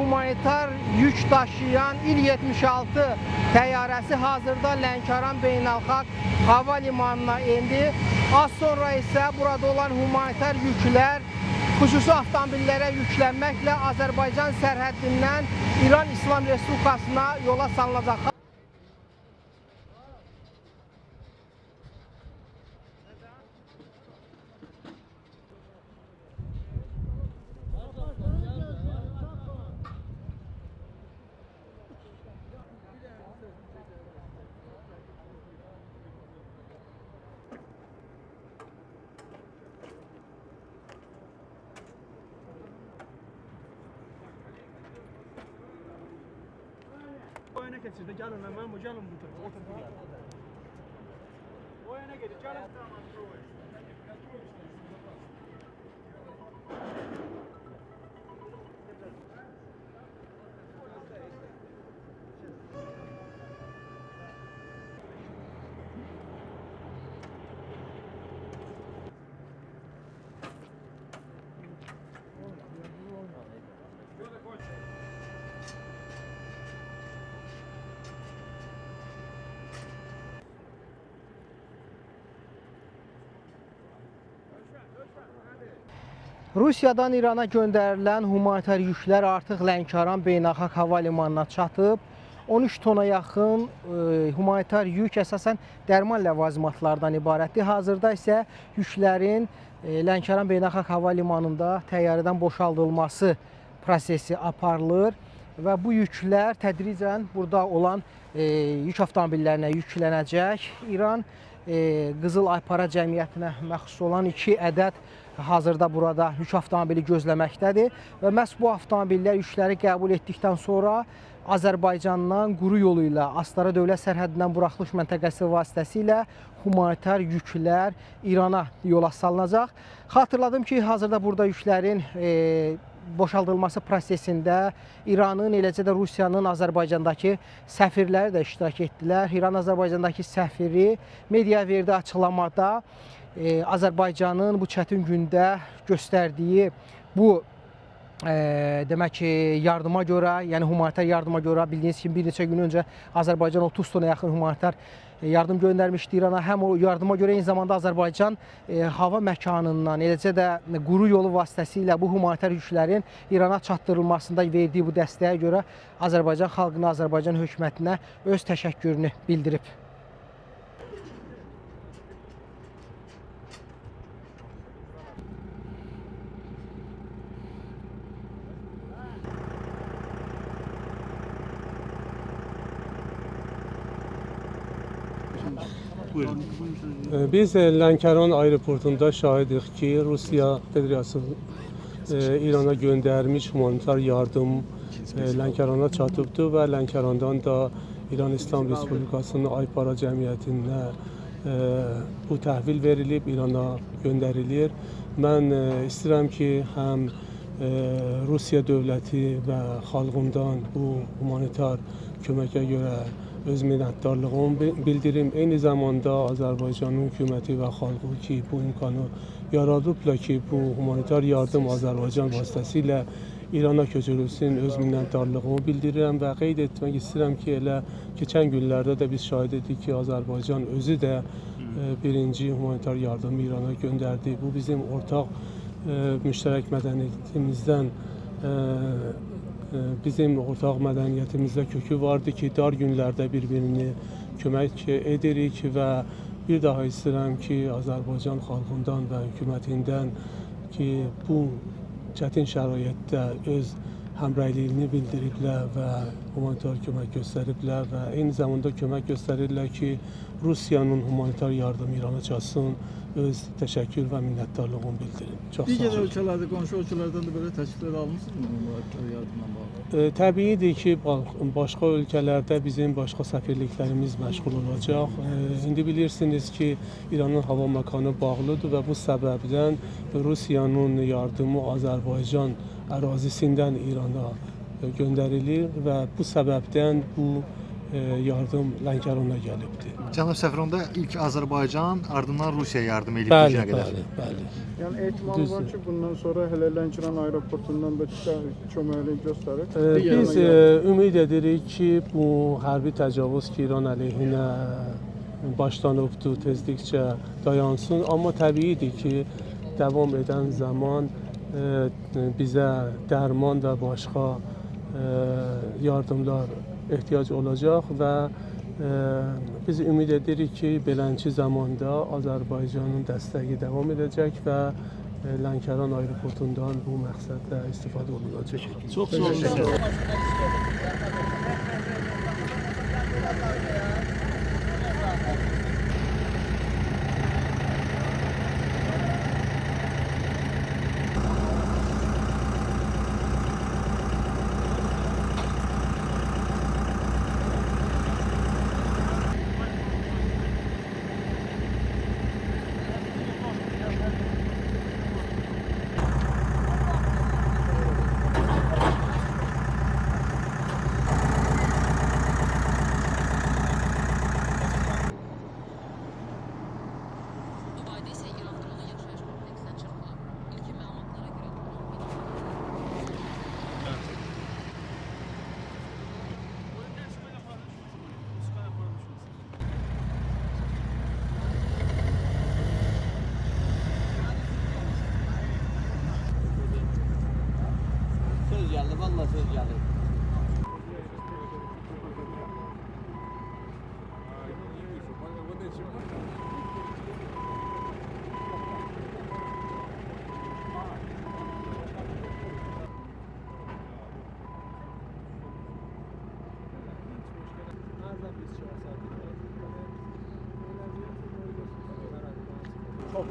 humanitar yük daşıyan İl-76 təyyarəsi hazırda Lənkəran Beynəlxalq Hava Limanına indi. Az sonra isə burada olan humanitar yüklər xüsusi avtomobillərə yüklənməklə Azərbaycan sərhəddindən İran İslam Respublikasına yola salınacaq. Oyuna geçirdi. Gelin hemen bu gelin bu tarafa. Otur bu yana. Oyuna gelin. Gelin. Rusiyadan İrana göndərilən humanitar yüklər artıq Lənkəran Beynəlxalq Hava Limanına çatıb. 13 tona yaxın humanitar yük əsasən dərman ləvazimatlardan ibarətdir. Hazırda isə yüklərin Lənkəran Beynəlxalq Hava Limanında təyyarədən boşaldılması prosesi aparılır və bu yüklər tədricən burada olan yük avtomobillərinə yüklənəcək. İran Qızıl Aypara Cəmiyyətinə məxsus olan 2 ədəd hazırda burada yük avtomobili gözləməkdədir və məhz bu avtomobillər yükləri qəbul etdikdən sonra Azərbaycandan quru yolu ilə Astara dövlət sərhəddindən buraxılış məntəqəsi vasitəsilə humanitar yüklər İrana yola salınacaq. Xatırladım ki, hazırda burada yüklərin boşaldılması prosesində İranın, eləcə də Rusiyanın Azərbaycandakı səfirləri də iştirak etdilər. İran Azərbaycandakı səfiri mediaya verdiyi açıqlamada Azərbaycanın bu çətin gündə göstərdiyi bu demək ki, yardıma görə, yəni humanitar yardıma görə bildiyiniz kimi bir neçə gün öncə Azərbaycan 30 tona yaxın humanitar yardım göndərmişdi İrana. Həm o yardıma görə eyni zamanda Azərbaycan hava məkanından, eləcə də quru yolu vasitəsilə bu humanitar yüklərin İrana çatdırılmasında verdiyi bu dəstəyə görə Azərbaycan xalqına, Azərbaycan hökumətinə öz təşəkkürünü bildirib. Biz Lənkəran aeroportunda şahidik ki, Rusiya Federasiyası İrana göndərmiş humanitar yardım Lənkərana çatıbdır və Lənkərandan da İran İslam Respublikasının Aypara Cəmiyyətinə bu təhvil verilib, İrana göndərilir. Mən istəyirəm ki, həm Rusiya dövləti və xalqından bu humanitar köməkə görə öz minnətdarlığımı bildirim. Eyni zamanda Azərbaycanın hökuməti və xalqı ki, bu imkanı yaradıblar ki, bu humanitar yardım Azərbaycan vasitəsilə İrana köçürülsün, öz minnətdarlığımı bildirirəm və qeyd etmək istəyirəm ki, elə keçən günlərdə də biz şahid etdik ki, Azərbaycan özü də birinci humanitar yardımı İrana göndərdi. Bu bizim ortaq müştərək mədəniyyətimizdən bizim ortaq mədəniyyətimizdə kökü vardı ki, dar günlərdə bir-birini kömək edirik və bir daha istəyirəm ki, Azərbaycan xalqından və hökumətindən ki, bu çətin şəraitdə öz həmrəyliyini bildiriblər və humanitar kömək göstəriblər və eyni zamanda kömək göstərirlər ki, Rusiyanın humanitar yardımı İrana çatsın, öz təşəkkür və minnətdarlığımı bildirin. Çox sağ olun. Digər ölkələrdə, qonşu ölkələrdən də belə təkliflər almışsınız mı humanitar yardımla bağlı? Təbiidir ki, başqa ölkələrdə bizim başqa səfirliklərimiz məşğul olacaq. İndi bilirsiniz ki, İranın hava məkanı bağlıdır və bu səbəbdən Rusiyanın yardımı Azərbaycan ərazisindən İrana göndərilir və bu səbəbdən bu yardım Lənkərana gəlibdi. Cənab səfir, onda ilk Azərbaycan, ardından Rusiya yardım edib Bəli, bugünə qədər. bəli. Yəni ehtimal var Düzdür. ki, bundan sonra hələ Lənkəran aeroportundan da köməklik göstərir. Biz ümid edirik ki, bu hərbi təcavüz ki, İran əleyhinə başlanıbdır, tezlikcə dayansın. Amma təbiidir ki, davam edən zaman bizə dərman və başqa yardımlar ehtiyac olacaq və biz ümid edirik ki, beləncə zamanda Azərbaycanın dəstəyi davam edəcək və Lənkəran aeroportundan bu məqsədlə istifadə olunacaq. Çox sağ olun. Dubaidə isə İran dronu yaşayış kompleksinə çıxdı. İlkin məlumatlara görə drone Söz geldi, vallahi söz geldi. Çox